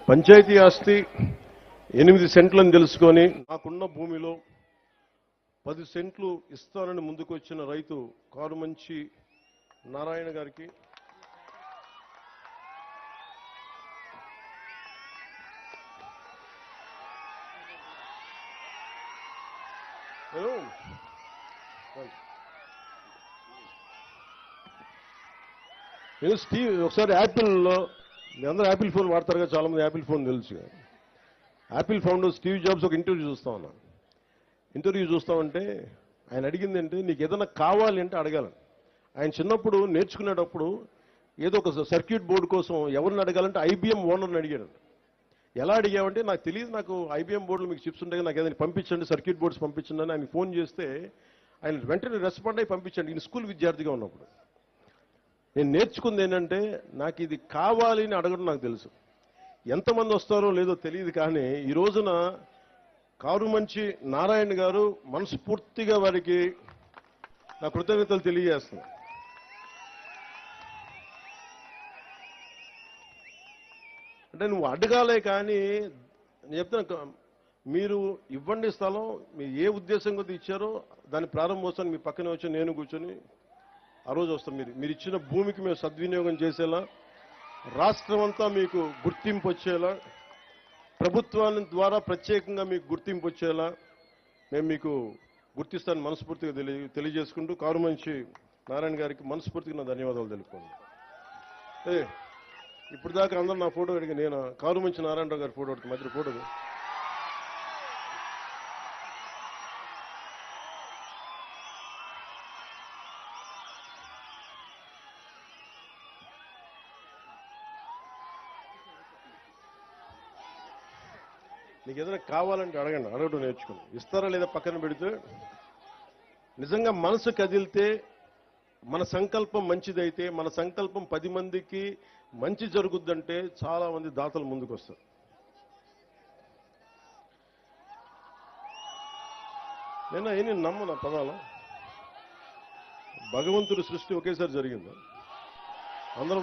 పంచాయతీ ఆస్తి 8 సెంట్లని తెలుసుకొని నాకున్న భూమిలో 10 సెంట్లు ఇస్తానని ముందుకొచ్చిన రైతు కారుమంచి నారాయణ గారికి నేను స్టీవ్ ఒకసారి యాపిల్లో మీ అందరూ యాపిల్ ఫోన్ వాడతారు కదా, చాలా మంది యాపిల్ ఫోన్ తెలుసు. యాపిల్ ఫౌండర్ స్టీవ్ జాబ్స్ ఒక ఇంటర్వ్యూ చూస్తా ఉన్నాను. ఇంటర్వ్యూ చూస్తామంటే ఆయన అడిగింది అంటే నీకు ఏదైనా కావాలి అంటే అడగాలని. ఆయన చిన్నప్పుడు నేర్చుకునేటప్పుడు ఏదో ఒక సర్క్యూట్ బోర్డు కోసం ఎవరిని అడగాలంటే ఐబీఎం ఓనర్ని అడిగాడు. ఎలా అడిగామంటే నాకు తెలియదు, నాకు ఐబీఎం బోర్డులో మీకు చిప్స్ ఉంటాయి, నాకు ఏదైనా పంపించండి, సర్క్యూట్ బోర్డ్స్ పంపించండి అని ఆయన ఫోన్ చేస్తే ఆయన వెంటనే రెస్పాండ్ అయ్యి పంపించండి. ఈయన స్కూల్ విద్యార్థిగా ఉన్నప్పుడు. నేను నేర్చుకుంది ఏంటంటే నాకు ఇది కావాలి అని అడగడం నాకు తెలుసు. ఎంతమంది వస్తారో లేదో తెలియదు, కానీ ఈ రోజున కారుమంచి నారాయణ గారు మనస్ఫూర్తిగా వారికి నా కృతజ్ఞతలు తెలియజేస్తున్నాను. అంటే నువ్వు అడగాలే కానీ నేను చెప్తున్నా, మీరు ఇవ్వండి స్థలం, మీరు ఏ ఉద్దేశం కొద్ది ఇచ్చారో దాని ప్రారంభోత్సవం మీ పక్కనే వచ్చి నేను కూర్చొని ఆ రోజు వస్తాం. మీరు ఇచ్చిన భూమికి మేము సద్వినియోగం చేసేలా, రాష్ట్రం అంతా మీకు గుర్తింపు వచ్చేలా, ప్రభుత్వాన్ని ద్వారా ప్రత్యేకంగా మీకు గుర్తింపు వచ్చేలా మేము మీకు గుర్తిస్తాను మనస్ఫూర్తిగా తెలియజేసుకుంటూ కారుమంచి నారాయణ గారికి మనస్ఫూర్తిగా నా ధన్యవాదాలు తెలుపుకోండి. ఇప్పుడు దాకా అందరూ నా ఫోటో అడిగి నేను కారుమంచి నారాయణరావు గారి ఫోటో అడిగి మధ్య ఫోటో నీకు ఏదైనా కావాలంటే అడగండి, అడగడం నేర్చుకోండి. ఇస్తారా లేదా పక్కన పెడితే నిజంగా మనసు కదిలితే, మన సంకల్పం మంచిదైతే, మన సంకల్పం 10 మందికి మంచి జరుగుద్దంటే చాలా మంది దాతలు ముందుకు వస్తారు. నేను ఏమి నమ్మను పదాల భగవంతుడి సృష్టి ఒకేసారి జరిగింది. అందరూ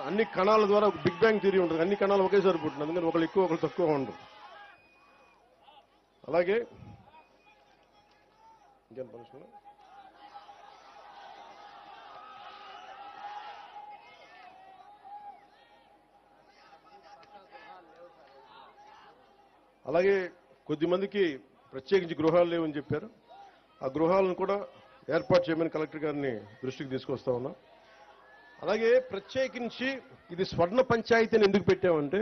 అన్ని కణాల ద్వారా బిగ్ బ్యాంగ్ థియరీ ఉంటుంది, అన్ని కణాలు ఒకేసారి పుట్టింది. అందుకని ఒకళ్ళు ఎక్కువ ఒకళ్ళు తక్కువ ఉండరు. అలాగే ఇంకేం పనిష్మెంట్, అలాగే కొద్దిమందికి ప్రత్యేకించి గృహాలు లేవని చెప్పారు. ఆ గృహాలను కూడా ఏర్పాటు చేయమని కలెక్టర్ గారిని దృష్టికి తీసుకొస్తా ఉన్నాం. అలాగే ప్రత్యేకించి ఇది స్వర్ణ పంచాయతీని ఎందుకు పెట్టామంటే